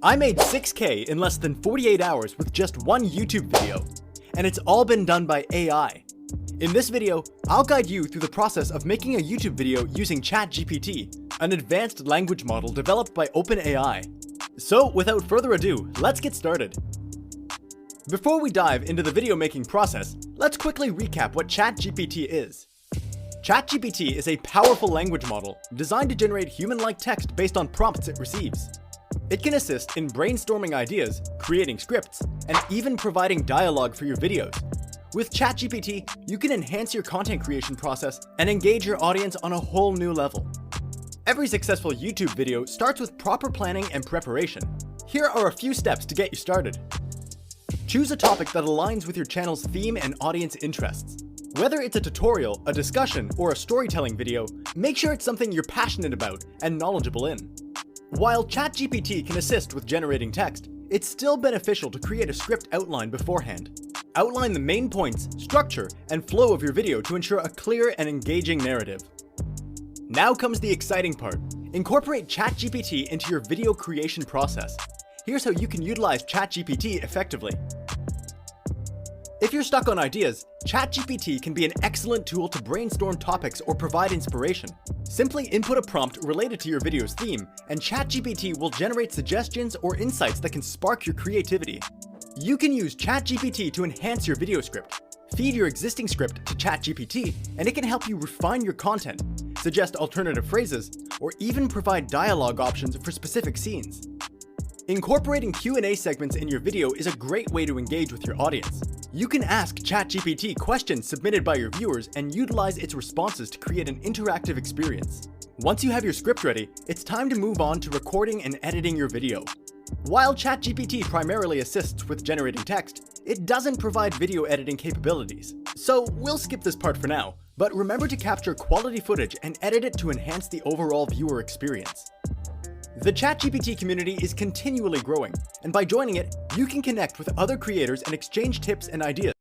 I made 6K in less than 48 hours with just one YouTube video, and it's all been done by AI. In this video, I'll guide you through the process of making a YouTube video using ChatGPT, an advanced language model developed by OpenAI. So without further ado, let's get started. Before we dive into the video making process, let's quickly recap what ChatGPT is. ChatGPT is a powerful language model designed to generate human-like text based on prompts it receives. It can assist in brainstorming ideas, creating scripts, and even providing dialogue for your videos. With ChatGPT, you can enhance your content creation process and engage your audience on a whole new level. Every successful YouTube video starts with proper planning and preparation. Here are a few steps to get you started. Choose a topic that aligns with your channel's theme and audience interests. Whether it's a tutorial, a discussion, or a storytelling video, make sure it's something you're passionate about and knowledgeable in. While ChatGPT can assist with generating text, it's still beneficial to create a script outline beforehand. Outline the main points, structure, and flow of your video to ensure a clear and engaging narrative. Now comes the exciting part. Incorporate ChatGPT into your video creation process. Here's how you can utilize ChatGPT effectively. If you're stuck on ideas, ChatGPT can be an excellent tool to brainstorm topics or provide inspiration. Simply input a prompt related to your video's theme, and ChatGPT will generate suggestions or insights that can spark your creativity. You can use ChatGPT to enhance your video script. Feed your existing script to ChatGPT, and it can help you refine your content, suggest alternative phrases, or even provide dialogue options for specific scenes. Incorporating Q&A segments in your video is a great way to engage with your audience. You can ask ChatGPT questions submitted by your viewers and utilize its responses to create an interactive experience. Once you have your script ready, it's time to move on to recording and editing your video. While ChatGPT primarily assists with generating text, it doesn't provide video editing capabilities. So we'll skip this part for now, but remember to capture quality footage and edit it to enhance the overall viewer experience. The ChatGPT community is continually growing, and by joining it, you can connect with other creators and exchange tips and ideas.